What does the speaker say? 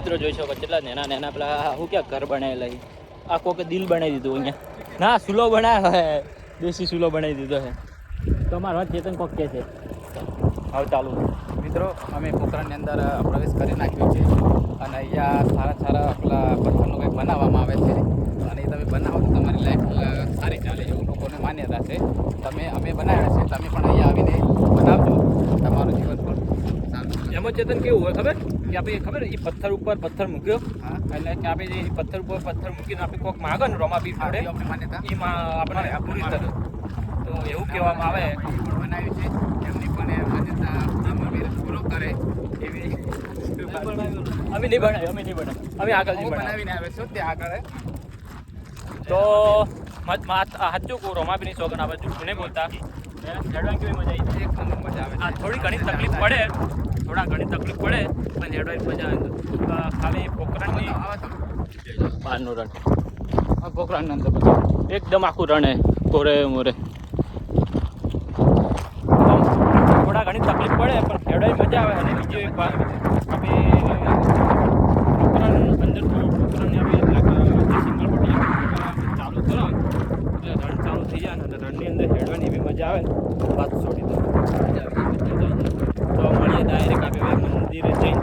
મિત્રો જોઈ શકો કેટલા નેના નેના પેલા શું ક્યાં ઘર બનાવેલા છે. આ કોકે દિલ બનાવી દીધું અહીંયા. ના સુલો બનાવ્યો હે, દેશી સુલો બનાવી દીધો છે. તમારો ચેતન કોક કે છે હવે ચાલુ. મિત્રો અમે પોખરણની અંદર પ્રવેશ કરી નાખ્યો છે અને અહીંયા સારા સારા પેલા પથ્થરનું કંઈક બનાવવામાં આવે છે અને તમે બનાવો તો તમારી લાઈફ સારી ચાલે એવું લોકોને માન્યતા છે. અમે બનાવ્યા છે, તમે પણ અહીંયા આવીને બનાવજો, તમારું જીવન પણ સારું. એમાં ચેતન કેવું હોય ખબર કે આપણે ખબર એ પથ્થર ઉપર પથ્થર મૂક્યો એટલે કે આપણે એ પથ્થર ઉપર પથ્થર મૂકીને આપણે કોઈક માગે ને રોમા બી ફોડે માન્યતા એમાં આપણે પૂરી થતું. તો એવું કહેવામાં આવે બનાવ્યું છે એમની પણ માન્યતા આમાં પૂરો કરે એવી અમે નહીં બનાવી અમે આગળ નહીં બનાવી. બનાવીને આવે છે ત્યાં આગળ. તો સાચું કહું રોમાબીની સોગન આવે જૂઠું નહીં બોલતા. હેડવાની કેવી મજા આવી? એક નંબર મજા આવે આ થોડી ઘણી તકલીફ પડે પણ હેડવાની મજા આવે. ખાલી પોખરણની બહારનું રણ, પોખરણની અંદર બધું એકદમ આખું રણ હે કોરે મોરે. થોડા ઘણી તકલીફ પડે પણ હેડવાની મજા આવે. અને બીજું એક વાત આપણે પોખરણ અંદર પોખરણની આપણે સિંગલ પટ્ટી ચાલુ કરો એટલે રણ ચાલુ થઈ જાય અને રણની અંદર હેડવાની એવી મજા આવે વાત છોડી દો. તો મળીએ ડાયરેક્ટ આપણે મંદિરે જઈને